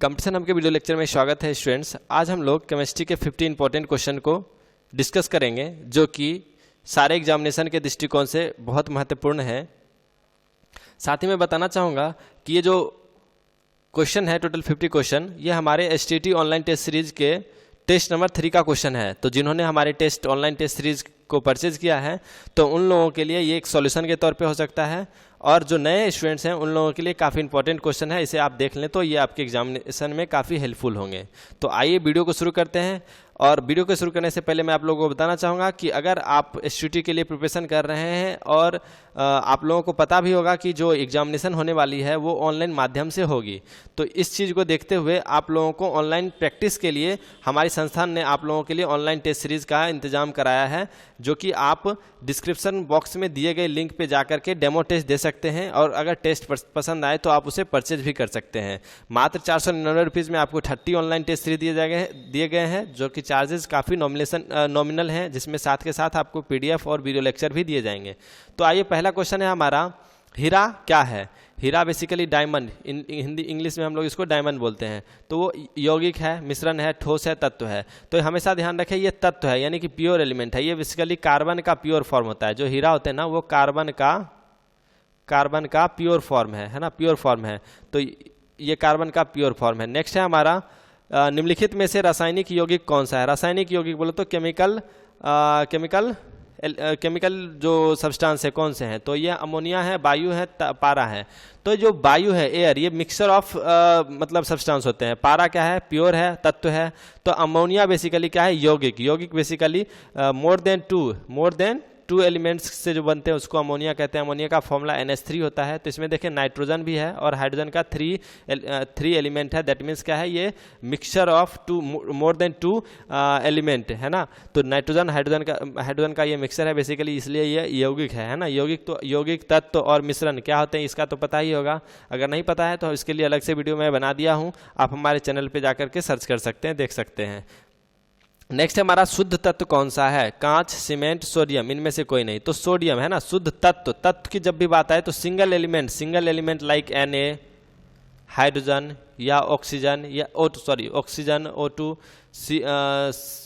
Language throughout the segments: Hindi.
कंपटीशन हम के वीडियो लेक्चर में स्वागत है स्टूडेंट्स। आज हम लोग केमिस्ट्री के 50 इंपॉर्टेंट क्वेश्चन को डिस्कस करेंगे जो कि सारे एग्जामिनेशन के दृष्टिकोण से बहुत महत्वपूर्ण है। साथ ही मैं बताना चाहूँगा कि ये जो क्वेश्चन है टोटल 50 क्वेश्चन, ये हमारे STT ऑनलाइन टेस्ट सीरीज के टेस्ट नंबर 3 का क्वेश्चन है। तो जिन्होंने हमारे ऑनलाइन टेस्ट सीरीज को परचेज किया है तो उन लोगों के लिए ये एक सॉल्यूशन के तौर पे हो सकता है, और जो नए स्टूडेंट्स हैं उन लोगों के लिए काफ़ी इंपॉर्टेंट क्वेश्चन है। इसे आप देख लें तो ये आपके एग्जामिनेशन में काफ़ी हेल्पफुल होंगे। तो आइए वीडियो को शुरू करते हैं। और वीडियो को शुरू करने से पहले मैं आप लोगों को बताना चाहूँगा कि अगर आप STT के लिए प्रिपरेशन कर रहे हैं और आप लोगों को पता भी होगा कि जो एग्जामिनेशन होने वाली है वो ऑनलाइन माध्यम से होगी, तो इस चीज़ को देखते हुए आप लोगों को ऑनलाइन प्रैक्टिस के लिए हमारी संस्थान ने आप लोगों के लिए ऑनलाइन टेस्ट सीरीज़ का इंतजाम कराया है, जो कि आप डिस्क्रिप्शन बॉक्स में दिए गए लिंक पे जाकर के डेमो टेस्ट दे सकते हैं, और अगर टेस्ट पसंद आए तो आप उसे परचेज भी कर सकते हैं। मात्र 499 रुपीज़ में आपको 30 ऑनलाइन टेस्ट सीरीज दिए गए हैं, जो कि चार्जेस काफ़ी नॉमिनल हैं, जिसमें साथ के साथ आपको PDF और वीडियो लेक्चर भी दिए जाएंगे। तो आइए, पहला क्वेश्चन है हमारा, हीरा क्या है? हीरा बेसिकली डायमंड, हिंदी इंग्लिश में हम लोग इसको डायमंड बोलते हैं। तो वो यौगिक है, मिश्रण है, ठोस है, तत्व है। तो हमेशा ध्यान रखें ये तत्व है, यानी कि प्योर एलिमेंट है। ये बेसिकली कार्बन का प्योर फॉर्म होता है। जो हीरा होते हैं ना वो कार्बन का प्योर फॉर्म है ना, प्योर फॉर्म है। तो ये कार्बन का प्योर फॉर्म है। नेक्स्ट है हमारा, निम्नलिखित में से रासायनिक यौगिक कौन सा है? रासायनिक यौगिक बोलो तो केमिकल जो सब्सटेंस है कौन से हैं? तो ये अमोनिया है, वायु है, पारा है। तो जो वायु है, एयर, ये मिक्सचर ऑफ मतलब सब्सटेंस होते हैं। पारा क्या है? प्योर है, तत्व है। तो अमोनिया बेसिकली क्या है? यौगिक basically more than two elements से जो बनते हैं उसको अमोनिया कहते हैं। अमोनिया का फॉर्मूला NH3 होता है। तो इसमें देखें नाइट्रोजन भी है और हाइड्रोजन का 3 एलिमेंट है। दैट मीन्स क्या है? ये mixture of more than 2 element है ना। तो नाइट्रोजन हाइड्रोजन का ये मिक्सचर है बेसिकली, इसलिए ये यौगिक है ना। यौगिक तत्व और मिश्रण क्या होते हैं इसका तो पता ही होगा। अगर नहीं पता है तो इसके लिए अलग से वीडियो मैं बना दिया हूँ, आप हमारे चैनल पर जाकर के सर्च कर सकते हैं, देख सकते हैं। नेक्स्ट हमारा, शुद्ध तत्व कौन सा है? कांच, सीमेंट, सोडियम, इनमें से कोई नहीं। तो सोडियम है ना शुद्ध तत्व की जब भी बात आए तो single element like Na, hydrogen या ऑक्सीजन या ऑक्सीजन, O2,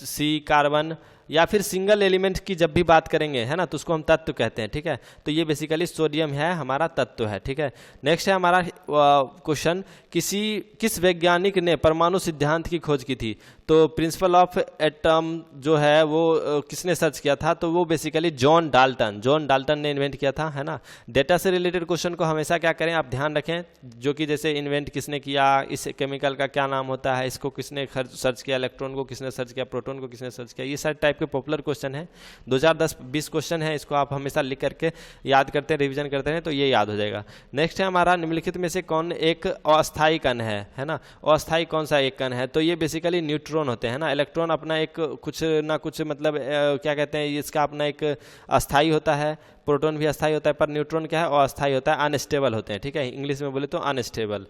C, कार्बन, या फिर सिंगल एलिमेंट की जब भी बात करेंगे है ना तो उसको हम तत्व कहते हैं। ठीक है, तो ये बेसिकली सोडियम है, हमारा तत्व है। ठीक है, नेक्स्ट है हमारा क्वेश्चन, किस वैज्ञानिक ने परमाणु सिद्धांत की खोज की थी? तो प्रिंसिपल ऑफ एटम जो है वो किसने सर्च किया था? तो वो बेसिकली जॉन डाल्टन ने इन्वेंट किया था, है ना। डेटा से रिलेटेड क्वेश्चन को हमेशा क्या करें, आप ध्यान रखें, जो कि जैसे इन्वेंट किसने किया, इस केमिकल का क्या नाम होता है, इसको किसने सर्च किया, इलेक्ट्रॉन को किसने सर्च किया, प्रोटॉन को किसने सर्च किया, ये सारे टाइप के पॉपुलर क्वेश्चन है। 2010-20 क्वेश्चन है, इसको आप हमेशा लिख करके याद करते हैं, रिविजन करते हैं तो ये याद हो जाएगा। नेक्स्ट है हमारा, निम्नलिखित में से कौन एक अस्थायी कण है ना। अस्थायी कौन सा एक कण है? तो ये बेसिकली न्यूट्रॉन होते हैं ना। इलेक्ट्रॉन अपना एक कुछ ना कुछ मतलब क्या कहते हैं, इसका अपना एक अस्थायी होता है। प्रोटॉन भी अस्थायी होता है, पर न्यूट्रॉन क्या है? अस्थायी होता है, अनस्टेबल होते हैं। ठीक है, इंग्लिश में बोले तो अनस्टेबल।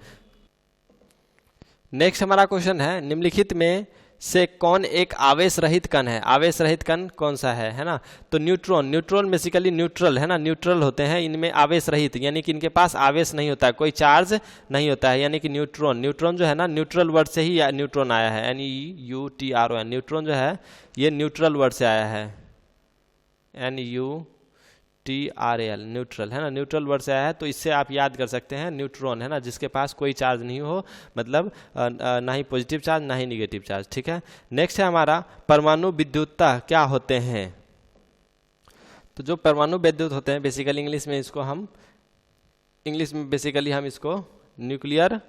नेक्स्ट हमारा क्वेश्चन है, निम्नलिखित में से कौन एक आवेश रहित कण है? आवेश रहित कण कौन सा है ना। तो न्यूट्रॉन बेसिकली न्यूट्रल है ना, न्यूट्रल होते हैं, इनमें आवेश रहित, यानी कि इनके पास आवेश नहीं होता है, कोई चार्ज नहीं होता है, यानी कि न्यूट्रॉन जो है ना, न्यूट्रल वर्ड से ही न्यूट्रॉन आया है, NEUTRON। न्यूट्रॉन जो है ये न्यूट्रल वर्ड से आया है, NEUTRAL, न्यूट्रल है ना, न्यूट्रल वर्ड से आया है। तो इससे आप याद कर सकते हैं, न्यूट्रॉन है ना, जिसके पास कोई चार्ज नहीं हो, मतलब ना ही पॉजिटिव चार्ज ना ही निगेटिव चार्ज। ठीक है, नेक्स्ट है हमारा, परमाणु विद्युतता क्या होते हैं? तो जो परमाणु विद्युत होते हैं बेसिकली इंग्लिश में बेसिकली हम इसको न्यूक्लियर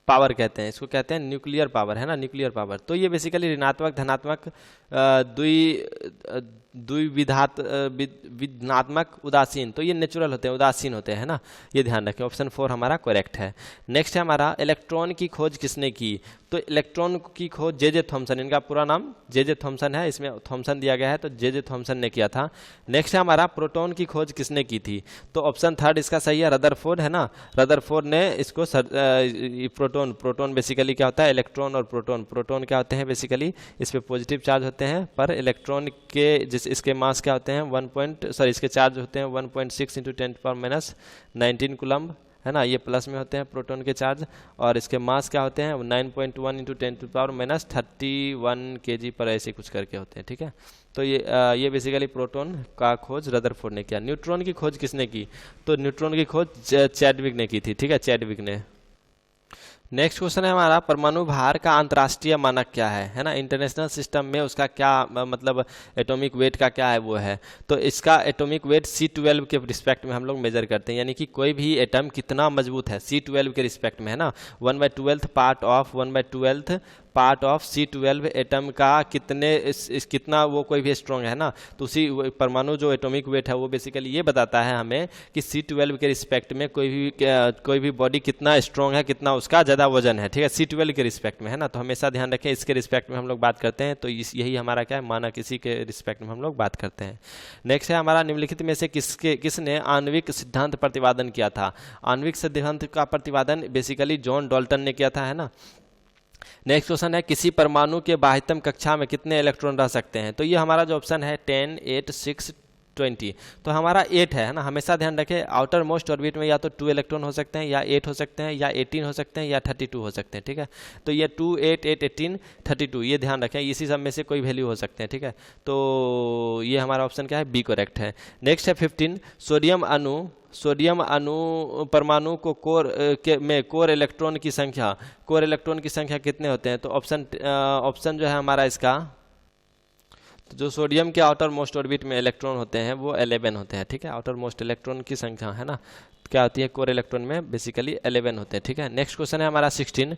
पावर कहते हैं, इसको कहते हैं न्यूक्लियर पावर है ना, न्यूक्लियर पावर। तो ये बेसिकली ऋणात्मक धनात्मक द्विविधात्मक उदासीन, तो ये नेचुरल होते हैं, उदासीन होते हैं ना, ये ध्यान रखें। ऑप्शन 4 हमारा करेक्ट है। नेक्स्ट है हमारा, इलेक्ट्रॉन की खोज किसने की? तो इलेक्ट्रॉन की खोज जे थॉमसन, इनका पूरा नाम जे थॉमसन है, इसमें थॉमसन दिया गया है तो जे थॉमसन ने किया था। नेक्स्ट है हमारा, प्रोटॉन की खोज किसने की थी? तो ऑप्शन 3 इसका सही है, रदरफोर्ड है ना। रदरफोर्ड ने इसको प्रोटॉन बेसिकली क्या होता है? इलेक्ट्रॉन और प्रोटॉन क्या होते हैं? बेसिकली इस पे पॉजिटिव चार्ज होते हैं, पर इलेक्ट्रॉन के इसके मास क्या होते हैं? इसके चार्ज होते हैं 1.6 × 10⁻⁹ कूलम्ब है ना, ये प्लस में होते हैं प्रोटॉन के चार्ज, और इसके मास क्या होते हैं 9.1 इंटू 10⁻31 kg पर ऐसे कुछ करके होते हैं, ठीक है। तो ये बेसिकली प्रोटॉन का खोज रदरफोर्ड ने किया। न्यूट्रॉन की खोज किसने की, तो न्यूट्रॉन की खोज चैडविक ने की थी, ठीक है, चैडविक ने। नेक्स्ट क्वेश्चन है हमारा, परमाणु भार का अंतर्राष्ट्रीय मानक क्या है ना, इंटरनेशनल सिस्टम में उसका क्या मतलब एटॉमिक वेट का क्या है वो है। तो इसका एटॉमिक वेट C12 के रिस्पेक्ट में हम लोग मेजर करते हैं, यानी कि कोई भी एटम कितना मजबूत है C12 के रिस्पेक्ट में, है ना। 1/12 पार्ट ऑफ C12 एटम का कितना वो कोई भी स्ट्रॉन्ग है ना, तो उसी परमाणु जो एटॉमिक वेट है वो बेसिकली ये बताता है हमें कि C12 के रिस्पेक्ट में कोई भी बॉडी कितना स्ट्रॉन्ग है, कितना उसका ज़्यादा वजन है, ठीक है, C12 के रिस्पेक्ट में, है ना। तो हमेशा ध्यान रखें इसके रिस्पेक्ट में हम लोग बात करते हैं, तो यही हमारा क्या है मानक, इसी के रिस्पेक्ट में हम लोग बात करते हैं। नेक्स्ट है हमारा, निम्नलिखित में से किसने आणविक सिद्धांत प्रतिपादन किया था। आणविक सिद्धांत का प्रतिपादन बेसिकली जॉन डाल्टन ने किया था, है ना। नेक्स्ट क्वेश्चन है, किसी परमाणु के बाह्यतम कक्षा में कितने इलेक्ट्रॉन रह सकते हैं। तो ये हमारा जो ऑप्शन है 10, 8, 6, 20, तो हमारा 8 है ना। हमेशा ध्यान रखें आउटर मोस्ट ऑर्बिट में या तो 2 इलेक्ट्रॉन हो सकते हैं, या 8 हो सकते हैं, या 18 हो सकते हैं, या 32 हो सकते हैं, ठीक है। तो ये 2, 8, 8, 18, 32, ये ध्यान रखें, इसी सब में से कोई वैल्यू हो सकते हैं, ठीक है। तो ये हमारा ऑप्शन क्या है, बी करेक्ट है। नेक्स्ट है 15, सोडियम अणु परमाणु को कोर इलेक्ट्रॉन की संख्या कितने होते हैं। तो ऑप्शन जो है हमारा इसका, तो जो सोडियम के आउटर मोस्ट ऑर्बिट में इलेक्ट्रॉन होते हैं वो 11 होते हैं, ठीक है। आउटर मोस्ट इलेक्ट्रॉन की संख्या, है ना, क्या होती है कोर इलेक्ट्रॉन में बेसिकली 11 होते हैं, ठीक है। नेक्स्ट क्वेश्चन है हमारा 16,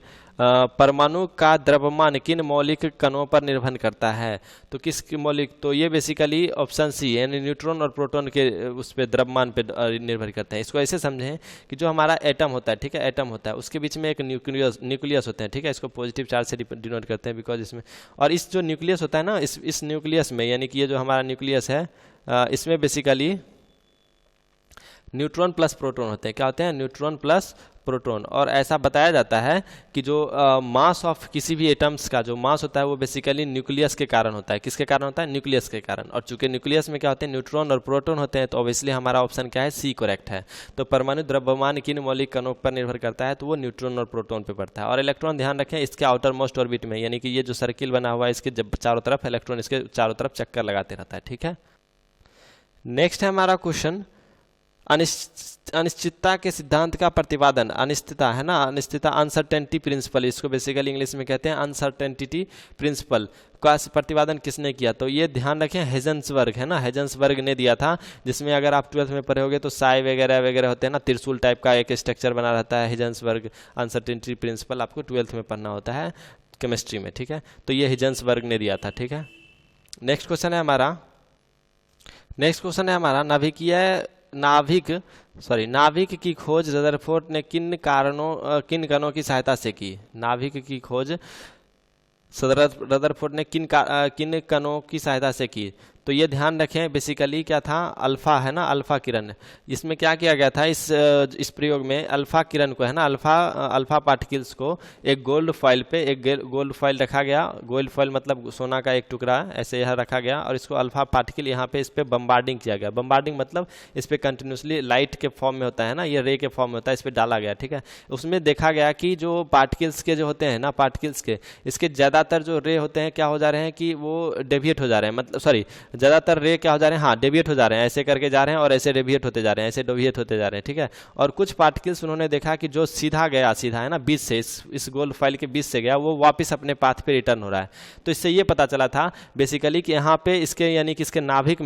परमाणु का द्रव्यमान किन मौलिक कणों पर निर्भर करता है। तो किस मौलिक, तो ये बेसिकली ऑप्शन सी यानी न्यूट्रॉन और प्रोटॉन के उस पर द्रव्यमान पे निर्भर करते हैं। इसको ऐसे समझें कि जो हमारा एटम होता है, ठीक है, एटम होता है, उसके बीच में एक न्यूक्लियस होते हैं, ठीक है। इसको पॉजिटिव चार्ज से डिनोट करते हैं बिकॉज इसमें, और इस जो न्यूक्लियस होता है ना, इस न्यूक्लियस में, यानी कि ये जो हमारा न्यूक्लियस है इसमें बेसिकली न्यूट्रॉन प्लस प्रोटॉन होते हैं। क्या होते हैं, न्यूट्रॉन प्लस प्रोटॉन। और ऐसा बताया जाता है कि जो मास ऑफ किसी भी एटम्स का जो मास होता है वो बेसिकली न्यूक्लियस के कारण होता है। किसके कारण होता है, न्यूक्लियस के कारण। और चूंकि न्यूक्लियस में क्या होते हैं, न्यूट्रॉन और प्रोटॉन होते हैं, तो ऑब्वियसली हमारा ऑप्शन क्या है, सी करेक्ट है। तो परमाणु द्रव्यमान किन मौलिक कणों पर निर्भर करता है, तो वो न्यूट्रॉन और प्रोटॉन पर पड़ता है। और इलेक्ट्रॉन ध्यान रखें इसके आउटर मोस्ट ऑर्बिट में, यानी कि ये जो सर्किल बना हुआ है इसके चारों तरफ इलेक्ट्रॉन इसके चारों तरफ चक्कर लगाते रहता है, ठीक है। नेक्स्ट है हमारा क्वेश्चन, अनिश्चितता के सिद्धांत का प्रतिपादन, अनिश्चितता है ना, अनिश्चितता अनसर्टेनिटी प्रिंसिपल, इसको बेसिकली इंग्लिश में कहते हैं अनसर्टेनिटी प्रिंसिपल का प्रतिपादन किसने किया। तो ये ध्यान रखें हेजन्सबर्ग, है ना, हेजन्सबर्ग ने दिया था, जिसमें अगर आप 12th में पढ़े होगे तो साई वगैरह वगैरह होते हैं ना, त्रिशूल टाइप का एक स्ट्रक्चर बना रहता है। हेजन्सबर्ग अनसर्टेनिटी प्रिंसिपल आपको 12th में पढ़ना होता है केमिस्ट्री में, ठीक है। तो ये हेजन्सबर्ग ने दिया था, ठीक है। नेक्स्ट क्वेश्चन है हमारा नाभिक की खोज रदरफोर्ड ने किन कणों की सहायता से की। नाभिक की खोज रदरफोर्ड ने किन कणों की सहायता से की। तो ये ध्यान रखें बेसिकली क्या था, अल्फा, है ना, अल्फा किरण। इसमें क्या किया गया था, इस प्रयोग में अल्फा किरण को, है ना, अल्फा पार्टिकल्स को एक गोल्ड फॉइल रखा गया। गोल्ड फॉइल मतलब सोना का एक टुकड़ा ऐसे यहाँ रखा गया, और इसको अल्फा पार्टिकल यहाँ पे इस पर बम्बार्डिंग किया गया। बम्बार्डिंग मतलब इस पर कंटिन्यूसली लाइट के फॉर्म में होता है ना, ये रे के फॉर्म में होता है, इस पर डाला गया, ठीक है। उसमें देखा गया कि जो पार्टिकल्स के जो होते हैं ना, पार्टिकल्स के इसके ज़्यादातर जो रे होते हैं क्या हो जा रहे हैं कि वो डेविएट हो जा रहे हैं, मतलब सॉरी ज़्यादातर रे क्या हो जा रहे हैं, हाँ डेविएट हो जा रहे हैं, ऐसे करके जा रहे हैं और ऐसे डेविएट होते जा रहे हैं, ऐसे डेविएट होते जा रहे हैं, ठीक है। और कुछ पार्टिकल्स उन्होंने देखा कि जो सीधा है ना, बीच से इस गोल्ड फाइल के बीच से गया, वो वापस अपने पाथ पे रिटर्न हो रहा है। तो इससे ये पता चला था बेसिकली कि यहाँ पे इसके यानी कि इसके नाभिक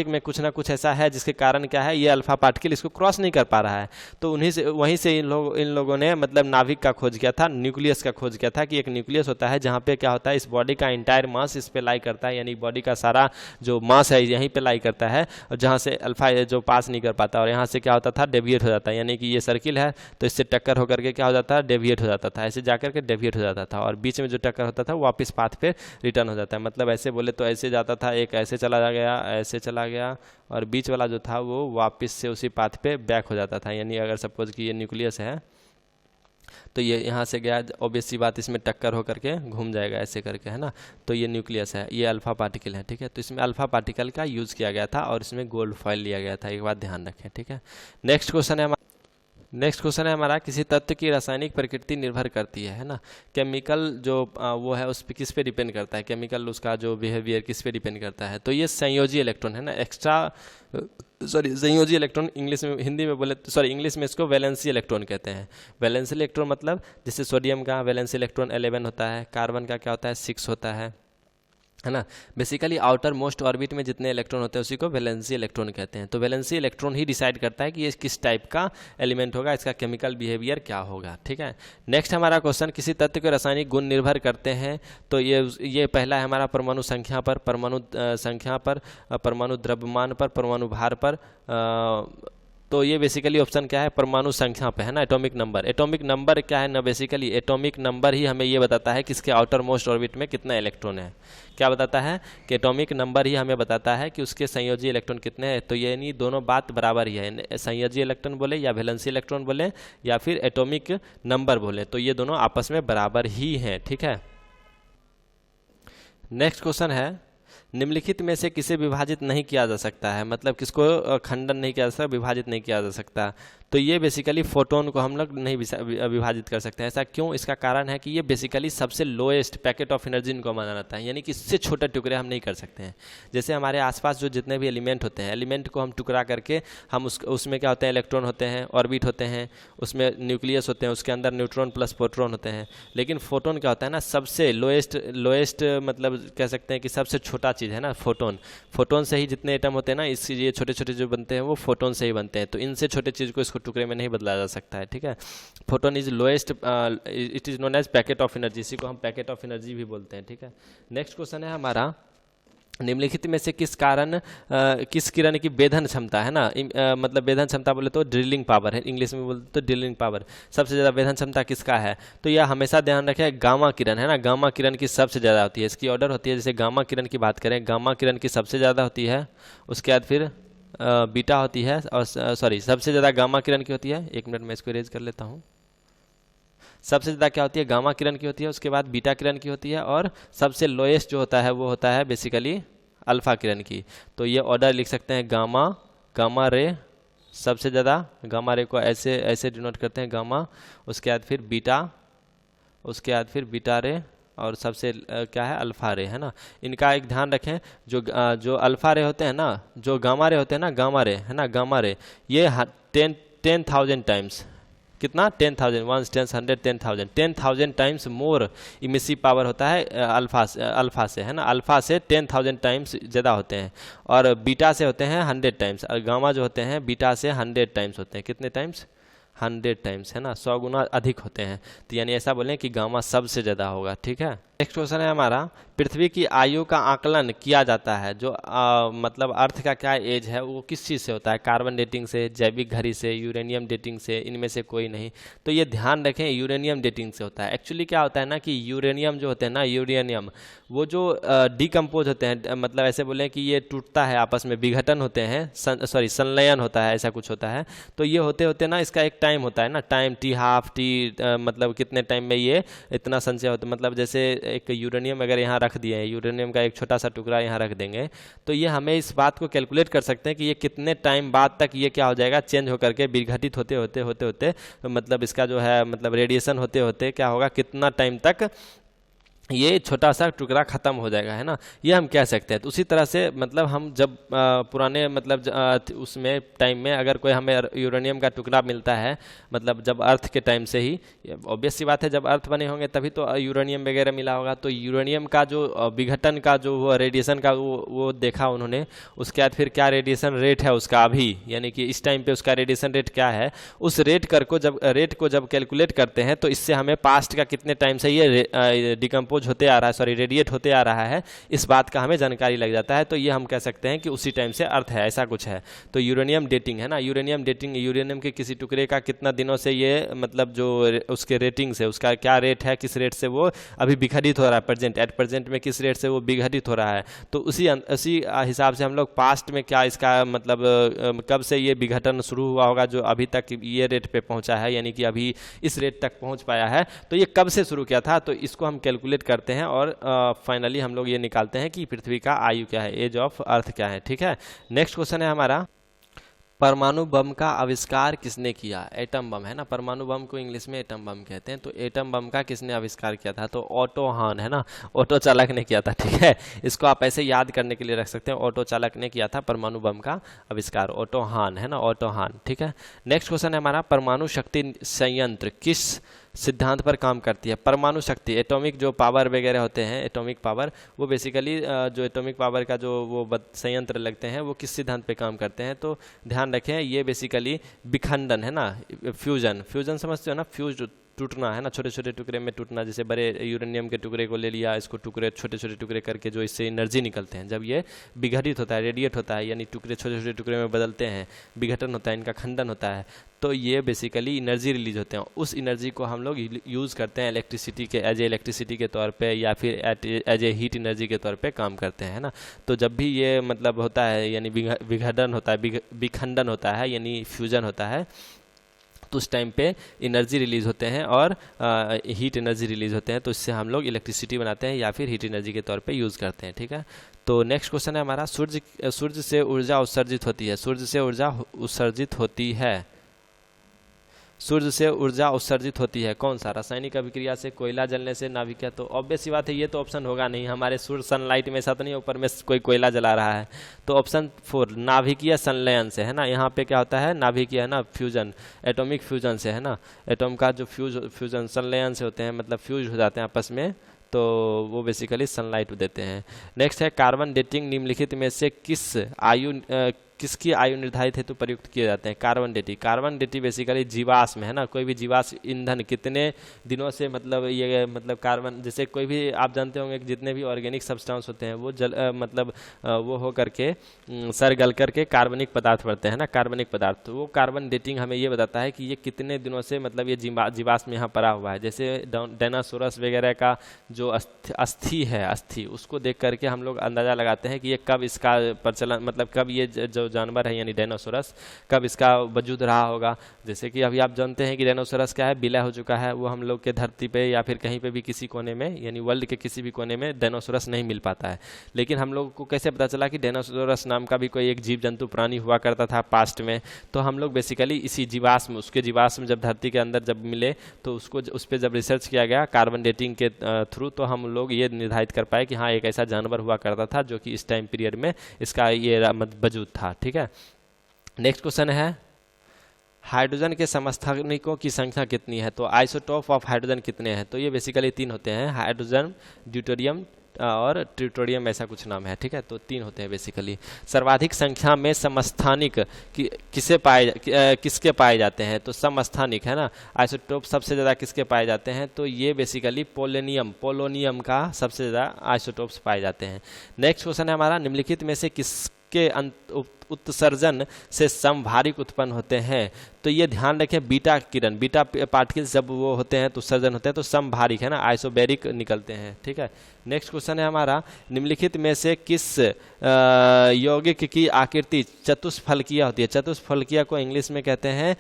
में कुछ ना कुछ ऐसा है जिसके कारण क्या है, ये अल्फा पार्टिकल इसको क्रॉस नहीं कर पा रहा है। तो वहीं से इन लोगों ने मतलब नाभिक का खोज किया था, न्यूक्लियस का खोज किया था कि एक न्यूक्लियस होता है जहाँ पे क्या होता है, इस बॉडी का इंटायर मास इस पे लाई करता है, यानी बॉडी का सारा जो मास है यहीं पे लाई करता है, और जहाँ से अल्फा जो पास नहीं कर पाता, और यहाँ से क्या होता था, डेविएट हो जाता है, यानी कि ये सर्किल है तो इससे टक्कर होकर के क्या हो जाता है, डेविएट हो जाता था, ऐसे जाकर के डेविएट हो जाता था, और बीच में जो टक्कर होता था वो वापस पाथ पे रिटर्न हो जाता है। मतलब ऐसे बोले तो ऐसे जाता था, एक ऐसे चला गया और बीच वाला जो था वो वापस से उसी पाथ पे बैक हो जाता था। यानी अगर सपोज कि ये न्यूक्लियस है तो ये यहाँ से गया, ऑब्वियस सी बात इसमें टक्कर होकर के घूम जाएगा ऐसे करके, है ना। तो ये न्यूक्लियस है, ये अल्फा पार्टिकल है, ठीक है। तो इसमें अल्फा पार्टिकल का यूज़ किया गया था और इसमें गोल्ड फॉइल लिया गया था, एक बात ध्यान रखें, ठीक है। नेक्स्ट क्वेश्चन है नेक्स्ट क्वेश्चन है हमारा, किसी तत्व की रासायनिक प्रकृति निर्भर करती है ना। केमिकल जो वो है उस पे किस पे डिपेंड करता है, केमिकल उसका जो बिहेवियर किस पे डिपेंड करता है, तो ये संयोजी इलेक्ट्रॉन है ना, संयोजी इलेक्ट्रॉन इंग्लिश में, हिंदी में बोले सॉरी इंग्लिश में इसको वैलेंसी इलेक्ट्रॉन कहते हैं। वैलेंसी इलेक्ट्रॉन मतलब जैसे सोडियम का वैलेंसी इलेक्ट्रॉन 11 होता है, कार्बन का क्या होता है 6 होता है ना। बेसिकली आउटर मोस्ट ऑर्बिट में जितने इलेक्ट्रॉन होते हैं उसी को वैलेंसी इलेक्ट्रॉन कहते हैं। तो वैलेंसी इलेक्ट्रॉन ही डिसाइड करता है कि ये किस टाइप का एलिमेंट होगा, इसका केमिकल बिहेवियर क्या होगा, ठीक है। नेक्स्ट हमारा क्वेश्चन, किसी तत्व के रासायनिक गुण निर्भर करते हैं, तो ये पहला है हमारा परमाणु संख्या पर, परमाणु संख्या पर, परमाणु द्रव्यमान पर, परमाणु भार पर। तो ये बेसिकली ऑप्शन क्या है, परमाणु संख्या पे है ना, एटॉमिक नंबर। एटॉमिक नंबर क्या है ना, बेसिकली एटॉमिक नंबर ही हमें ये बताता है कि इसके आउटर मोस्ट ऑर्बिट में कितना इलेक्ट्रॉन है। क्या बताता है कि एटॉमिक नंबर ही हमें बताता है कि उसके संयोजी इलेक्ट्रॉन कितने हैं। तो ये नहीं, दोनों बात बराबर ही है, संयोजी इलेक्ट्रॉन बोले या वैलेंसी इलेक्ट्रॉन बोले या फिर एटॉमिक नंबर बोले, तो ये दोनों आपस में बराबर ही हैं, ठीक है। नेक्स्ट क्वेश्चन है, निम्नलिखित में से किसे विभाजित नहीं किया जा सकता है, मतलब किसको खंडन नहीं किया जा सकता, विभाजित नहीं किया जा सकता। तो ये बेसिकली फोटोन को हम लोग नहीं विभाजित कर सकते हैं। ऐसा क्यों, इसका कारण है कि ये बेसिकली सबसे लोएस्ट पैकेट ऑफ एनर्जी इनको माना जाता है, यानी कि इससे छोटे टुकड़े हम नहीं कर सकते हैं। जैसे हमारे आसपास जो जितने भी एलिमेंट होते हैं, एलिमेंट को हम टुकड़ा करके हम उसमें क्या होते हैं, इलेक्ट्रॉन होते हैं, ऑर्बिट होते हैं, उसमें न्यूक्लियस होते हैं, उसके अंदर न्यूट्रॉन प्लस प्रोटॉन होते हैं। लेकिन फोटोन क्या होता है ना, सबसे लोएस्ट मतलब कह सकते हैं कि सबसे छोटा चीज़ है ना फोटोन। फोटोन से ही जितने एटम होते हैं ना, इससे ये छोटे छोटे जो बनते हैं वो फोटोन से ही बनते हैं। तो इनसे छोटे चीज़ को इसको टुकड़े में नहीं बदला जा सकता है, ठीक है। Photon is lowest, it is known as packet of energy, इसी को हम पैकेट ऑफ एनर्जी भी बोलते हैं, ठीक है। नेक्स्ट क्वेश्चन है हमारा, निम्नलिखित में से किस कारण किस किरण की वेधन क्षमता है ना, मतलब वेधन क्षमता बोले तो ड्रिलिंग पावर है, इंग्लिश में बोलते तो ड्रिलिंग पावर, सबसे ज़्यादा वेधन क्षमता किसका है। तो यह हमेशा ध्यान रखें, गामा किरण है ना, गामा किरण की सबसे ज़्यादा होती है। इसकी ऑर्डर होती है, जैसे गामा किरण की बात करें, गामा किरण की सबसे ज़्यादा होती है, उसके बाद फिर बीटा होती है, और सॉरी सबसे ज़्यादा गामा किरण की होती है। एक मिनट में इसको इरेज कर लेता हूँ। सबसे ज़्यादा क्या होती है, गामा किरण की होती है, उसके बाद बीटा किरण की होती है, और सबसे लोएस्ट जो होता है वो होता है बेसिकली अल्फा किरण की। तो ये ऑर्डर लिख सकते हैं, गामा रे सबसे ज़्यादा, गामा रे को ऐसे डिनोट करते हैं गामा, उसके बाद फिर बीटा, उसके बाद फिर बीटा रे, और सबसे क्या है अल्फा रे, है ना। इनका एक ध्यान रखें, जो अल्फा रे होते हैं ना, जो गामा रे होते हैं ना, गामा रे है ना, गामा रे ये 10,000 टाइम्स, कितना 10,000, 1 10 100 10,000 टाइम्स मोर इमिसिव पावर होता है अल्फा से है ना, अल्फा से 10,000 टाइम्स ज़्यादा होते हैं, और बीटा से होते हैं 100 टाइम्स, और गामा जो होते हैं बीटा से 100 टाइम्स होते हैं। कितने टाइम्स, 100 टाइम्स है ना, 100 गुना अधिक होते हैं। तो यानी ऐसा बोलें कि गामा सबसे ज़्यादा होगा, ठीक है। नेक्स्ट क्वेश्चन है हमारा, पृथ्वी की आयु का आकलन किया जाता है, जो मतलब अर्थ का क्या एज है वो किस चीज़ से होता है, कार्बन डेटिंग से, जैविक घड़ी से, यूरेनियम डेटिंग से, इनमें से कोई नहीं। तो ये ध्यान रखें, यूरेनियम डेटिंग से होता है। एक्चुअली क्या होता है ना कि यूरेनियम जो होते हैं ना, यूरेनियम वो जो डिकम्पोज होते हैं, मतलब ऐसे बोलें कि ये टूटता है, आपस में विघटन होते हैं, संलयन होता है, ऐसा कुछ होता है। तो ये होते होते ना इसका एक टाइम होता है ना, टाइम T मतलब कितने टाइम में ये इतना संचय होता है। मतलब जैसे एक यूरेनियम अगर यहाँ रख दिए हैं, यूरेनियम का एक छोटा सा टुकड़ा यहाँ रख देंगे, तो ये हमें इस बात को कैलकुलेट कर सकते हैं कि ये कितने टाइम बाद तक ये क्या हो जाएगा, चेंज होकर के विघटित होते होते मतलब इसका जो है मतलब रेडिएशन होते होते क्या होगा, कितना टाइम तक ये छोटा सा टुकड़ा ख़त्म हो जाएगा, है ना। ये हम कह सकते हैं। तो उसी तरह से मतलब हम जब पुराने मतलब उसमें टाइम में अगर कोई हमें यूरेनियम का टुकड़ा मिलता है, मतलब जब अर्थ के टाइम से ही, ऑब्वियस सी बात है जब अर्थ बने होंगे तभी तो यूरेनियम वगैरह मिला होगा। तो यूरेनियम का जो विघटन का जो रेडिएशन का वो देखा उन्होंने, उसके बाद फिर क्या रेडिएशन रेट है उसका अभी, यानी कि इस टाइम पे उसका रेडिएशन रेट क्या है, उस रेट को जब कैलकुलेट करते हैं तो इससे हमें पास्ट का कितने टाइम से ये डिकम्पोज होते आ रहा है, सॉरी रेडिएट होते आ रहा है, इस बात का हमें जानकारी लग जाता है। तो ये हम कह सकते हैं कि उसी टाइम से अर्थ है, ऐसा कुछ है। तो यूरेनियम डेटिंग है ना, यूरेनियम डेटिंग, यूरेनियम के किसी टुकड़े का कितना दिनों से ये मतलब जो उसके रेटिंग से, उसका क्या रेट है, किस रेट से वो अभी विघटित हो रहा है, प्रेजेंट में किस रेट से वो विघटित हो रहा है। तो उसी हिसाब से हम लोग पास्ट में क्या इसका मतलब कब से ये विघटन शुरू हुआ होगा जो अभी तक ये रेट पे पहुंचा है, यानी कि अभी इस रेट तक पहुंच पाया है, तो ये कब से शुरू किया था। तो इसको हम कैलकुलेट करते हैं और फाइनली हम लोग ये निकालते हैं कि पृथ्वी का आयु क्या है, एज ऑफ अर्थ क्या है, ठीक है। नेक्स्ट क्वेश्चन है हमारा, परमाणु बम का आविष्कार किसने किया? एटम बम है ना, परमाणु बम को इंग्लिश में एटम बम कहते हैं। तो एटम बम का किसने आविष्कार किया था? तो ऑटो हान है ना, ऑटो चालक ने किया था। ठीक है, इसको आप ऐसे याद करने के लिए रख सकते हैं, ऑटो चालक ने किया था परमाणु बम का आविष्कार, ऑटो हान है ना, ऑटो हान। ठीक है, नेक्स्ट क्वेश्चन है हमारा, परमाणु शक्ति संयंत्र किस सिद्धांत पर काम करती है? परमाणु शक्ति, एटॉमिक जो पावर वगैरह होते हैं, एटॉमिक पावर, वो बेसिकली जो एटॉमिक पावर का जो वो संयंत्र लगते हैं वो किस सिद्धांत पे काम करते हैं? तो ध्यान रखें, ये बेसिकली विखंडन है ना, फ्यूजन, फ्यूजन समझते हो ना, फ्यूज टूटना है ना, छोटे छोटे टुकड़े में टूटना। जैसे बड़े यूरेनियम के टुकड़े को ले लिया, इसको टुकड़े छोटे छोटे टुकड़े करके जो इससे एनर्जी निकलते हैं, जब ये विघटित होता है, रेडिएट होता है, यानी टुकड़े छोटे छोटे टुकड़े में बदलते हैं, विघटन होता है, इनका खंडन होता है, तो ये बेसिकली एनर्जी रिलीज होते हैं। उस एनर्जी को हम लोग यूज़ करते हैं इलेक्ट्रिसिटी के, एज ए इलेक्ट्रिसिटी के तौर पे, या फिर एज ए हीट एनर्जी के तौर पे काम करते हैं ना। तो जब भी ये मतलब होता है, यानी विघटन होता है, विखंडन होता है, यानी फ्यूजन होता है, तो उस टाइम पे एनर्जी रिलीज होते हैं और हीट एनर्जी रिलीज होते हैं, तो इससे हम लोग इलेक्ट्रिसिटी बनाते हैं या फिर हीट एनर्जी के तौर पे यूज़ करते हैं। ठीक है, तो नेक्स्ट क्वेश्चन है हमारा, सूर्य से ऊर्जा उत्सर्जित होती है, सूर्य से ऊर्जा उत्सर्जित होती है, सूर्य से ऊर्जा उत्सर्जित होती है कौन सा? रासायनिक अभिक्रिया से, कोयला जलने से, नाभिकीय। तो ऑब्वियस सी बात है, ये तो ऑप्शन होगा नहीं, हमारे सूर्य सनलाइट में ऐसा तो नहीं ऊपर में कोई कोयला जला रहा है। तो ऑप्शन 4 नाभिकीय संलयन से है ना, यहाँ पे क्या होता है, नाभिकीय है ना, फ्यूजन, एटॉमिक फ्यूजन से है ना, एटॉम का जो फ्यूजन संलयन से होते हैं, मतलब फ्यूज हो जाते हैं आपस में, तो वो बेसिकली सनलाइट देते हैं। नेक्स्ट है कार्बन डेटिंग निम्नलिखित में से किसकी आयु निर्धारित हेतु प्रयुक्त किए जाते हैं? Carbon dating, carbon dating basically जीवाश्म है ना, कोई भी जीवाश्म ईंधन कितने दिनों से, मतलब ये मतलब कार्बन, जैसे कोई भी आप जानते होंगे कि जितने भी ऑर्गेनिक सब्सटेंस होते हैं वो वो हो करके सर गल करके कार्बनिक पदार्थ बनते हैं ना, कार्बनिक पदार्थ। तो वो कार्बन डेटिंग हमें ये बताता है कि ये कितने दिनों से मतलब ये जीवाश्म यहाँ पड़ा हुआ है। जैसे डायनासोरस वगैरह का जो अस्थि है, अस्थि, उसको देख करके हम लोग अंदाज़ा लगाते हैं कि ये कब इसका प्रचलन, मतलब कब ये जो जानवर है यानी डायनासोरस, कब इसका वजूद रहा होगा। जैसे कि अभी आप जानते हैं कि डायनासोरस क्या है, विलय हो चुका है, वो हम लोग के धरती पे या फिर कहीं पे भी किसी कोने में, यानी वर्ल्ड के किसी भी कोने में डायनासोरस नहीं मिल पाता है। लेकिन हम लोग को कैसे पता चला कि डायनासोरस नाम का भी कोई एक जीव जंतु प्राणी हुआ करता था पास्ट में? तो हम लोग बेसिकली इसी जीवाश्म, उसके जीवाश्म जब धरती के अंदर जब मिले, तो उसको उस पर जब रिसर्च किया गया कार्बन डेटिंग के थ्रू, तो हम लोग ये निर्धारित कर पाए कि हाँ एक ऐसा जानवर हुआ करता था जो कि इस टाइम पीरियड में इसका ये वजूद था। ठीक है, नेक्स्ट क्वेश्चन है, हाइड्रोजन के समस्थानिकों की संख्या कितनी है? तो आइसोटोप ऑफ हाइड्रोजन कितने हैं? तो ये बेसिकली 3 होते हैं, हाइड्रोजन, ड्यूटेरियम और ट्यूटोरियम, ऐसा कुछ नाम है। ठीक है, तो 3 होते हैं बेसिकली। सर्वाधिक संख्या में समस्थानिक किसके पाए जाते हैं? तो समस्थानिक है ना, आइसोटोप सबसे ज़्यादा किसके पाए जाते हैं? तो ये बेसिकली पोलोनियम का सबसे ज़्यादा आइसोटोप्स पाए जाते हैं। नेक्स्ट क्वेश्चन है हमारा, निम्नलिखित में से किसके उत्सर्जन से समभारिक उत्पन्न होते हैं? तो ये ध्यान रखें, बीटा किरण, बीटा पार्टिकल्स जब वो होते हैं तो उत्सर्जन होते हैं तो समभारिक है ना, आइसोबेरिक निकलते हैं। ठीक है, नेक्स्ट क्वेश्चन है हमारा, निम्नलिखित में से किस यौगिक की आकृति चतुष्फलकीय होती है? चतुष्फलकीय को इंग्लिश में कहते हैं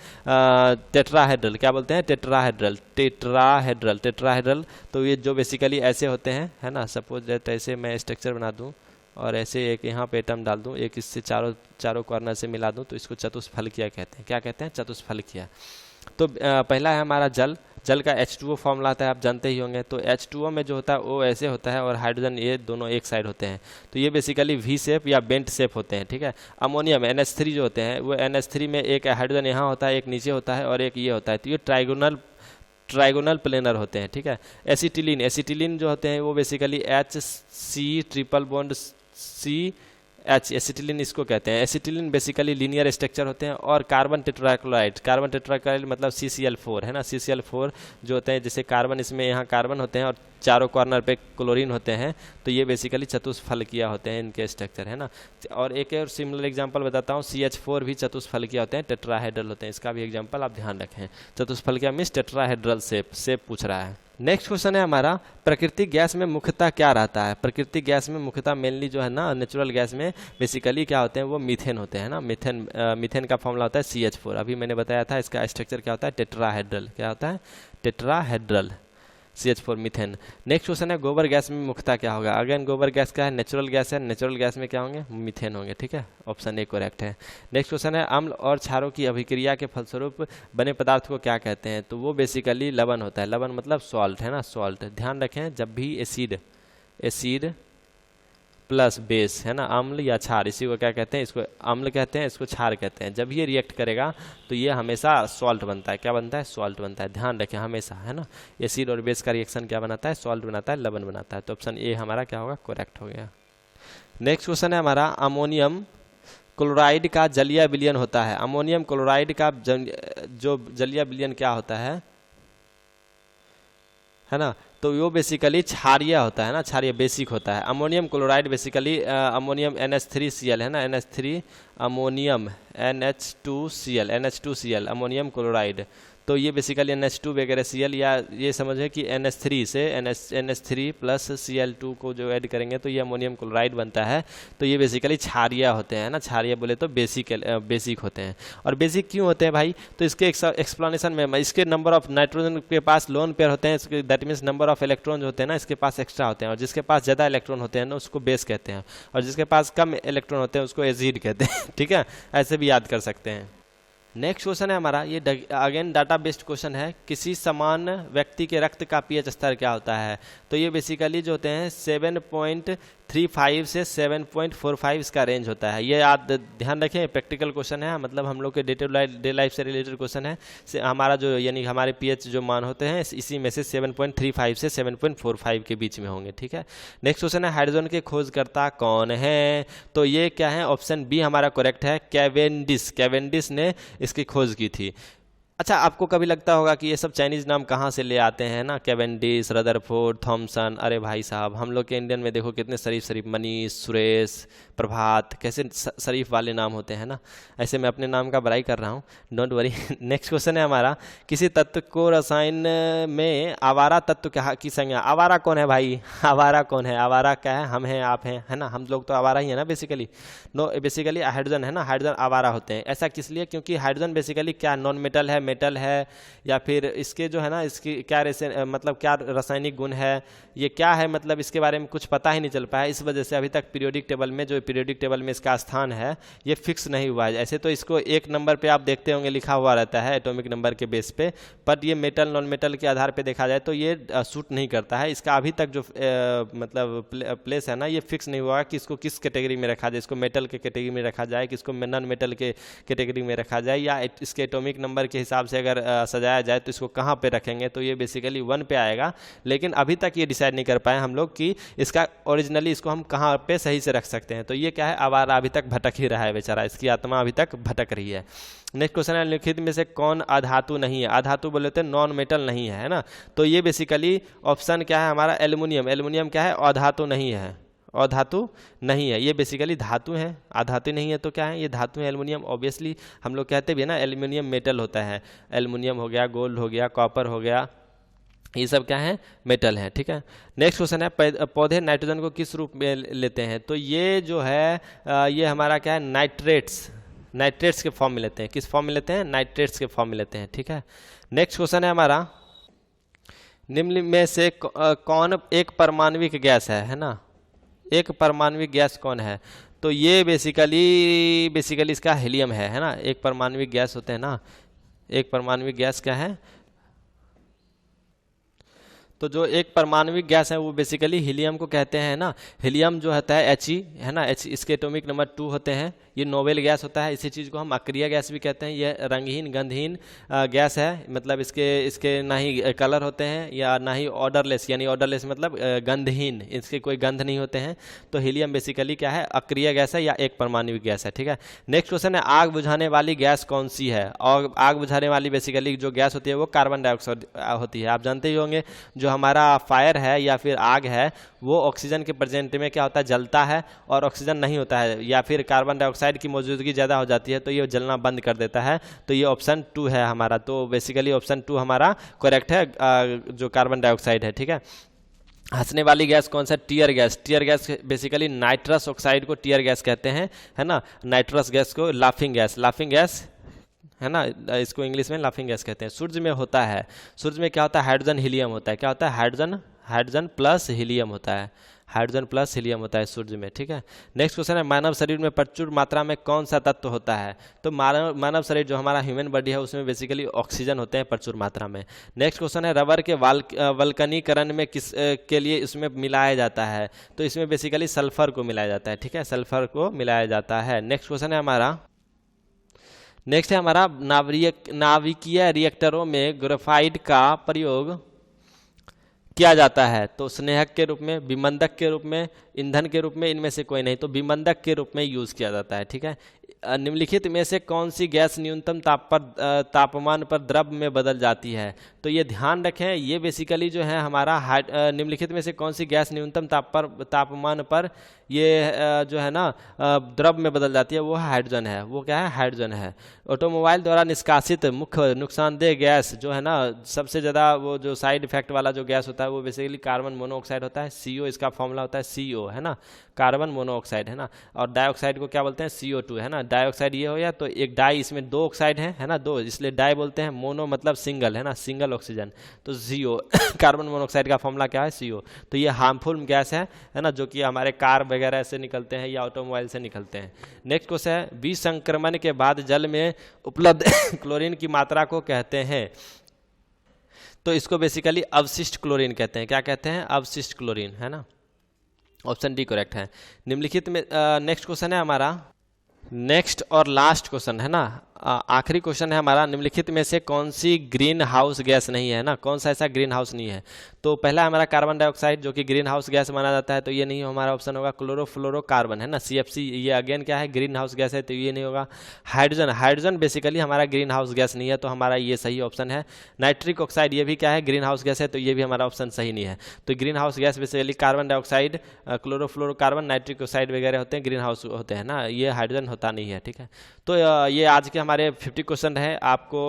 टेट्राहेड्रल। क्या बोलते हैं? Tetrahedral, tetrahedral, tetrahedral. तो ये जो बेसिकली ऐसे होते हैं है ना, सपोज दैट ऐसे मैं स्ट्रक्चर बना दूं और ऐसे एक यहाँ पे एटम डाल दूं, एक इससे चारों कॉर्नर से मिला दूं, तो इसको चतुष्फलकीय कहते हैं। क्या कहते हैं? चतुष्फलकीय। तो पहला है हमारा जल का H2O फॉर्मूला आता है, आप जानते ही होंगे। तो H2O में जो होता है वो ऐसे होता है और हाइड्रोजन ये दोनों एक साइड होते हैं, तो ये बेसिकली V शेप या बेंट शेप होते हैं। ठीक है, अमोनिया में NH3 जो होते हैं वो NH3 में एक हाइड्रोजन यहाँ होता है, एक नीचे होता है और एक ये होता है, तो ये ट्राइगोनल प्लेनर होते हैं। ठीक है, एसिटिलीन जो होते हैं वो basically HC triple bond CH, acetylene इसको कहते हैं। एसिटिलीन बेसिकली लीनियर स्ट्रक्चर होते हैं। और कार्बन टेट्राक्लोराइड मतलब CCl4 है ना, CCl4 जो होते हैं, जैसे कार्बन, इसमें यहाँ कार्बन होते हैं और चारों कॉर्नर पे क्लोरीन होते हैं, तो ये बेसिकली चतुष्फलकीय होते हैं इनके स्ट्रक्चर है ना। और एक और सिमिलर एग्जांपल बताता हूँ, CH4 भी चतुष्फलकीय होते हैं, टेट्राहेड्रल होते हैं, इसका भी एग्जांपल आप ध्यान रखें। चतुष्फलकीय मीन्स टेट्राहेड्रल शेप पूछ रहा है। नेक्स्ट क्वेश्चन है हमारा, प्राकृतिक गैस में मुख्यतः क्या रहता है? प्राकृतिक गैस में मुख्यतः मेनली जो है ना, नेचुरल गैस में बेसिकली क्या होते हैं, वो मीथेन होते हैं ना। मीथेन का फॉर्मूला होता है CH4। अभी मैंने बताया था इसका स्ट्रक्चर क्या होता है, टेट्राहेड्रल। क्या होता है? Tetrahedral. CH4 methane. Next question है गोबर गैस में मुख्यतः क्या होगा। अगेन गोबर गैस क्या है, नेचुरल गैस है, नेचुरल गैस में क्या होंगे, मीथेन होंगे, ठीक है, ऑप्शन ए करेक्ट है। नेक्स्ट क्वेश्चन है अम्ल और क्षारों की अभिक्रिया के फलस्वरूप बने पदार्थ को क्या कहते हैं, तो वो बेसिकली लवण होता है। लवण मतलब सॉल्ट है ना, सॉल्ट। ध्यान रखें जब भी एसिड प्लस बेस है ना, अम्ल या क्षार, इसी को क्या कहते हैं, इसको अम्ल कहते हैं, इसको क्षार कहते हैं। जब ये रिएक्ट करेगा तो ये हमेशा सॉल्ट बनता है। क्या बनता है, सॉल्ट बनता है। ध्यान रखें हमेशा, है ना, एसिड और बेस का रिएक्शन क्या बनाता है, सॉल्ट बनाता है, लवण बनाता है। तो ऑप्शन ए हमारा क्या होगा, करेक्ट हो गया। नेक्स्ट क्वेश्चन है हमारा अमोनियम क्लोराइड का जलीय विलयन होता है। अमोनियम क्लोराइड का जो जलीय विलयन क्या होता है ना, तो वो बेसिकली क्षारीय होता है ना, क्षारीय बेसिक होता है। Ammonium chloride basically ammonium NH3Cl है ना, NH3 ammonium NH2Cl ammonium chloride. तो ये बेसिकली NH2 वगैरह Cl, या ये समझे कि NH3 से NH3 प्लस Cl2 को जो ऐड करेंगे तो ये अमोनियम क्लोराइड बनता है। तो ये बेसिकली क्षारीय होते हैं ना, क्षारीय बोले तो बेसिक होते हैं। और बेसिक क्यों होते हैं भाई, तो इसके एक्सप्लेनेशन में इसके नंबर ऑफ नाइट्रोजन के पास लोन पेयर होते हैं, that means number of electron होते हैं ना इसके पास एक्स्ट्रा होते हैं, और जिसके पास ज़्यादा इलेक्ट्रॉन होते हैं ना उसको बेस कहते हैं, और जिसके पास कम इलेक्ट्रॉन होते हैं उसको एसिड कहते हैं, ठीक है, ऐसे भी याद कर सकते हैं। नेक्स्ट क्वेश्चन है हमारा, ये अगेन डाटा बेस्ड क्वेश्चन है, किसी समान व्यक्ति के रक्त का पीएच स्तर क्या होता है। तो ये बेसिकली जो होते हैं 7.35 से 7.45 इसका रेंज होता है। ये याद ध्यान रखें, प्रैक्टिकल क्वेश्चन है, मतलब हम लोग के डे लाइफ से रिलेटेड क्वेश्चन है। हमारा जो यानी हमारे पीएच जो मान होते हैं इसी में से 7.35 से 7.45 के बीच में होंगे, ठीक है। नेक्स्ट क्वेश्चन है हाइड्रोजन के खोजकर्ता कौन है। तो ये क्या है, ऑप्शन बी हमारा करेक्ट है, कैवेंडिश ने इसकी खोज की थी। अच्छा, आपको कभी लगता होगा कि ये सब चाइनीज नाम कहाँ से ले आते हैं ना, कैवेंडिश, रदरफोर्ड, थॉमसन। अरे भाई साहब, हम लोग के इंडियन में देखो कितने शरीफ मनीष, सुरेश, प्रभात, कैसे शरीफ वाले नाम होते हैं ना। ऐसे मैं अपने नाम का बड़ाई कर रहा हूँ, डोंट वरी। नेक्स्ट क्वेश्चन है हमारा, किसी तत्व को रसायन में आवारा तत्व की संज्ञा। आवारा कौन है भाई, आवारा कौन है, आवारा क्या है, हम हैं, आप हैं, है ना, हम लोग तो आवारा ही है ना बेसिकली। बेसिकली हाइड्रोजन है ना, हाइड्रोजन आवारा होते हैं। ऐसा किस लिए, क्योंकि हाइड्रोजन बेसिकली क्या नॉन मेटल है, मेटल है, या फिर इसके जो है ना इसकी क्या मतलब क्या रासायनिक गुण है, ये क्या है, मतलब इसके बारे में कुछ पता ही नहीं चल पाया। इस वजह से अभी तक पीरियोडिक टेबल में इसका स्थान है ये फिक्स नहीं हुआ है। ऐसे तो इसको एक नंबर पे आप देखते होंगे लिखा हुआ रहता है एटॉमिक नंबर के बेस पे, बट ये मेटल नॉन मेटल के आधार पे देखा जाए तो ये सूट नहीं करता है। इसका अभी तक जो मतलब प्लेस है ना, ये फिक्स नहीं हुआ कि इसको किस कैटेगरी में रखा जाए, इसको मेटल के कैटेगरी में रखा जाए, कि इसको नॉन मेटल के कैटेगरी में रखा जाए, या इसके एटॉमिक नंबर के हिसाब से अगर सजाया जाए तो इसको कहाँ पे रखेंगे। तो ये बेसिकली 1 पे आएगा, लेकिन अभी तक ये डिसाइड नहीं कर पाए हम लोग कि इसका ओरिजिनली इसको हम कहाँ पे सही से रख सकते हैं। तो ये क्या है, आवारा अभी तक भटक ही रहा है बेचारा, इसकी आत्मा अभी तक भटक रही है। नेक्स्ट क्वेश्चन है, निम्नलिखित में से कौन अधातु नहीं है। अधातु बोले तो नॉन मेटल नहीं है ना। तो ये बेसिकली ऑप्शन क्या है हमारा, एल्युमिनियम। एल्युमिनियम क्या है, अधातु नहीं है, अधातु नहीं है। ये बेसिकली धातु है, अधातु नहीं है तो क्या है, ये धातु है। एल्युमिनियम ऑब्वियसली हम लोग कहते भी है ना, एल्युमिनियम मेटल होता है। एल्युमिनियम हो गया, गोल्ड हो गया, कॉपर हो गया, ये सब क्या है, मेटल है, ठीक है। नेक्स्ट क्वेश्चन है, पौधे नाइट्रोजन को किस रूप में लेते हैं। तो ये जो है ये हमारा क्या है, नाइट्रेट्स के फॉर्म में लेते हैं। किस फॉर्म में लेते हैं, नाइट्रेट्स के फॉर्म में लेते हैं, ठीक है। नेक्स्ट क्वेश्चन है हमारा, निम्न में से कौन एक परमाणविक गैस है ना, एक परमाणविक गैस कौन है। तो ये बेसिकली इसका हीलियम है ना। एक परमाणविक गैस होते हैं ना, एक परमाणविक गैस क्या है, तो जो एक परमाणविक गैस है वो बेसिकली हीलियम को कहते हैं ना। हीलियम जो होता है He है ना, H इसके एटॉमिक नंबर 2 होते हैं। ये नोबेल गैस होता है, इसी चीज़ को हम अक्रिय गैस भी कहते हैं। ये रंगहीन गंधहीन गैस है, मतलब इसके ना ही कलर होते हैं या ना ही ऑर्डरलेस, यानी ऑर्डरलेस मतलब गंधहीन, इसके कोई गंध नहीं होते हैं। तो हीलियम बेसिकली क्या है, अक्रिय गैस है या एक परमाणविक गैस है, ठीक है। नेक्स्ट क्वेश्चन है, आग बुझाने वाली गैस कौन सी है। और आग बुझाने वाली बेसिकली जो गैस होती है वो कार्बन डाइऑक्साइड होती है। आप जानते ही होंगे जो हमारा फायर है या फिर आग है वो ऑक्सीजन के प्रेजेंट में क्या होता है, जलता है, और ऑक्सीजन नहीं होता है या फिर कार्बन डाइऑक्साइड की मौजूदगी ज़्यादा हो जाती है तो ये जलना बंद कर देता है। तो ये ऑप्शन 2 है हमारा। तो बेसिकली ऑप्शन 2 हमारा करेक्ट है, जो कार्बन डाइऑक्साइड है, ठीक है। हंसने वाली गैस कौन सा, tear gas. Tear gas basically nitrous oxide को टीयर गैस कहते हैं, है ना। नाइट्रस गैस को लाफिंग गैस है ना, इसको इंग्लिश में लाफिंग गैस कहते हैं, सूरज में होता है। सूरज में क्या होता है, हाइड्रोजन हीलियम होता है। क्या होता है, हाइड्रोजन हाइड्रोजन प्लस हीलियम होता है, हाइड्रोजन प्लस हीलियम होता है सूरज में, ठीक है। नेक्स्ट क्वेश्चन है, मानव शरीर में प्रचुर मात्रा में कौन सा तत्व होता है? तो मानव शरीर जो हमारा ह्यूमन बॉडी है उसमें बेसिकली ऑक्सीजन होते हैं प्रचुर मात्रा में। नेक्स्ट क्वेश्चन है, रबर के वल्कनीकरण में किस के लिए इसमें मिलाया जाता है? तो इसमें बेसिकली सल्फर को मिलाया जाता है, ठीक है, सल्फर को मिलाया जाता है। नेक्स्ट क्वेश्चन है हमारा, नेक्स्ट है हमारा, नाभिकीय रिएक्टरों में ग्रेफाइट का प्रयोग किया जाता है। तो स्नेहक के रूप में, विमंदक के रूप में, ईंधन के रूप में, इनमें से कोई नहीं, तो विमंदक के रूप में यूज़ किया जाता है, ठीक है। निम्नलिखित में से कौन सी गैस न्यूनतम तापमान पर द्रव में बदल जाती है? तो ये ध्यान रखें, ये बेसिकली जो है हमारा निम्नलिखित में से कौन सी गैस न्यूनतम तापमान पर ये जो है ना द्रव में बदल जाती है, वो हाइड्रोजन है। वो क्या है, हाइड्रोजन है। ऑटोमोबाइल द्वारा निष्कासित मुख्य नुकसानदेह गैस जो है ना, सबसे ज़्यादा वो जो साइड इफेक्ट वाला जो गैस होता है वो बेसिकली कार्बन मोनोऑक्साइड होता है, CO इसका फॉर्मूला होता है, CO है ना, कार्बन मोनोऑक्साइड है ना। और डाइऑक्साइड को क्या बोलते हैं, CO2 है ना। डाइऑक्साइड ये हो गया, तो एक डाई, इसमें 2 ऑक्साइड है ना, 2, इसलिए डाई बोलते हैं। मोनो मतलब सिंगल है ना, सिंगल ऑक्सीजन, तो CO कार्बन मोनोऑक्साइड का फॉर्मूला क्या है, CO। तो ये हार्मफुल गैस है ना, जो कि हमारे कार वगैरह से निकलते हैं या ऑटोमोबाइल से निकलते हैं। नेक्स्ट क्वेश्चन है, विसंक्रमण के बाद जल में उपलब्ध क्लोरीन की मात्रा को कहते हैं? तो इसको बेसिकली अवशिष्ट क्लोरीन कहते हैं। क्या कहते हैं, अवशिष्ट क्लोरीन, है ना। ऑप्शन डी करेक्ट है। निम्नलिखित में नेक्स्ट क्वेश्चन है हमारा, नेक्स्ट और लास्ट क्वेश्चन है ना, आखिरी क्वेश्चन है हमारा, निम्नलिखित में से कौन सी ग्रीन हाउस गैस नहीं है ना, कौन सा ऐसा ग्रीन हाउस नहीं है? तो पहला हमारा कार्बन डाइऑक्साइड, जो कि ग्रीन हाउस गैस माना जाता है, तो ये नहीं हमारा ऑप्शन होगा। क्लोरोफ्लोरोकार्बन है ना, CFC, ये अगेन क्या है, ग्रीन हाउस गैस है, तो ये नहीं होगा। हाइड्रोजन, हाइड्रोजन बेसिकली हमारा ग्रीन हाउस गैस नहीं है, तो हमारा ये सही ऑप्शन है। नाइट्रिक ऑक्साइड, ये भी क्या है, ग्रीन हाउस गैस है, तो ये भी हमारा ऑप्शन सही नहीं है। तो green house gas basically carbon dioxide, chlorofluorocarbon, nitric oxide वगैरह होते हैं, ग्रीन हाउस होते हैं ना, ये हाइड्रोजन होता नहीं है, ठीक है। तो ये आज के हमारे 50 क्वेश्चन है। आपको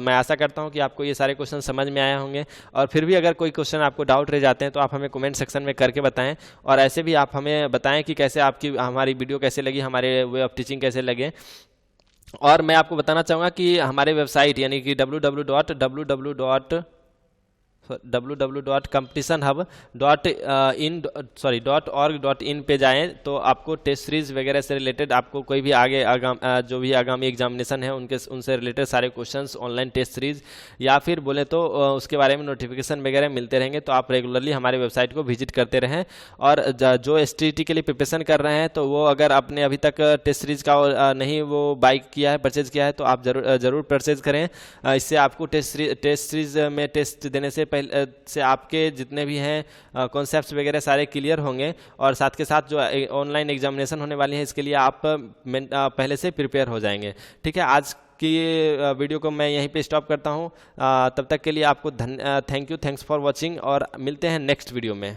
मैं आशा करता हूं कि आपको ये सारे क्वेश्चन समझ में आए होंगे, और फिर भी अगर कोई क्वेश्चन आपको डाउट रह जाते हैं तो आप हमें कमेंट सेक्शन में करके बताएं, और ऐसे भी आप हमें बताएं कि कैसे आपकी हमारी वीडियो कैसे लगी, हमारे वे ऑफ टीचिंग कैसे लगे। और मैं आपको बताना चाहूँगा कि हमारे वेबसाइट यानी कि www.competitionhub.org.in पे जाएं, तो आपको टेस्ट सीरीज वगैरह से रिलेटेड, आपको कोई भी आगे जो भी आगामी एग्जामिनेशन है उनसे रिलेटेड सारे क्वेश्चंस, ऑनलाइन टेस्ट सीरीज, या फिर बोले तो उसके बारे में नोटिफिकेशन वगैरह मिलते रहेंगे। तो आप रेगुलरली हमारे वेबसाइट को विजिट करते रहें। और जो STT के लिए प्रिपरेशन कर रहे हैं, तो वो अगर आपने अभी तक टेस्ट सीरीज का नहीं वो बाई किया है, परचेज किया है, तो आप जरूर परचेज करें। इससे आपको टेस्ट सीरीज में टेस्ट देने से से आपके जितने भी हैं कॉन्सेप्ट्स वगैरह सारे क्लियर होंगे, और साथ के साथ जो ऑनलाइन एग्जामिनेशन होने वाली है इसके लिए आप पहले से प्रिपेयर हो जाएंगे, ठीक है। आज की वीडियो को मैं यहीं पे स्टॉप करता हूं। तब तक के लिए आपको thank you, thanks for watching, और मिलते हैं नेक्स्ट वीडियो में।